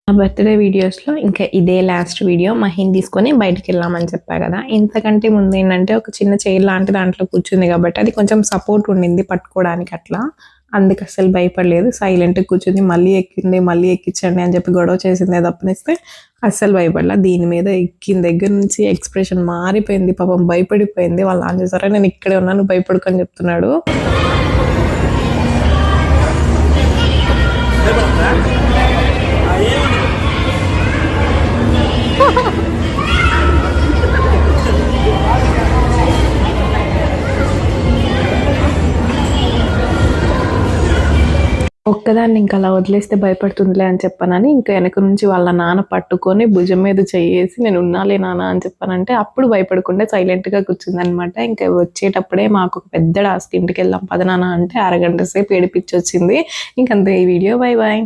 నా బర్త్డే వీడియోస్లో ఇంకా ఇదే లాస్ట్ వీడియో. మహిని తీసుకొని బయటికి వెళ్ళామని చెప్పా కదా. ఇంతకంటే ముందు ఏంటంటే ఒక చిన్న చైర్ లాంటి దాంట్లో కూర్చుంది కాబట్టి అది కొంచెం సపోర్ట్ ఉండింది పట్టుకోవడానికి, అట్లా అందుకు అసలు భయపడలేదు. సైలెంట్గా కూర్చుంది. మళ్ళీ ఎక్కింది, మళ్ళీ ఎక్కించండి అని చెప్పి గొడవ చేసింది తప్పనిస్తే అస్సలు భయపడలా. దీని మీద ఎక్కిన దగ్గర నుంచి ఎక్స్ప్రెషన్ మారిపోయింది. పాపం భయపడిపోయింది. వాళ్ళు ఆన్ చేశారా, నేను ఇక్కడే ఉన్నాను భయపడుకొని చెప్తున్నాడు. ఒక్కదాన్ని ఇంకా అలా వదిలేస్తే భయపడుతుందిలే అని చెప్పానని ఇంకా వెనక నుంచి వాళ్ళ నాన్న పట్టుకొని భుజం మీద చెయ్యేసి నేను ఉన్నాలే నాన్న అని చెప్పానంటే అప్పుడు భయపడకుండా సైలెంట్గా కూర్చుందనమాట. ఇంకా వచ్చేటప్పుడే మాకు ఒక పెద్ద టాస్క్, ఇంటికి వెళ్దాం పద నాన్న అంటే అరగంట సేపు ఏడిపించి వచ్చింది. ఇంకంతే ఈ వీడియో. Bye bye.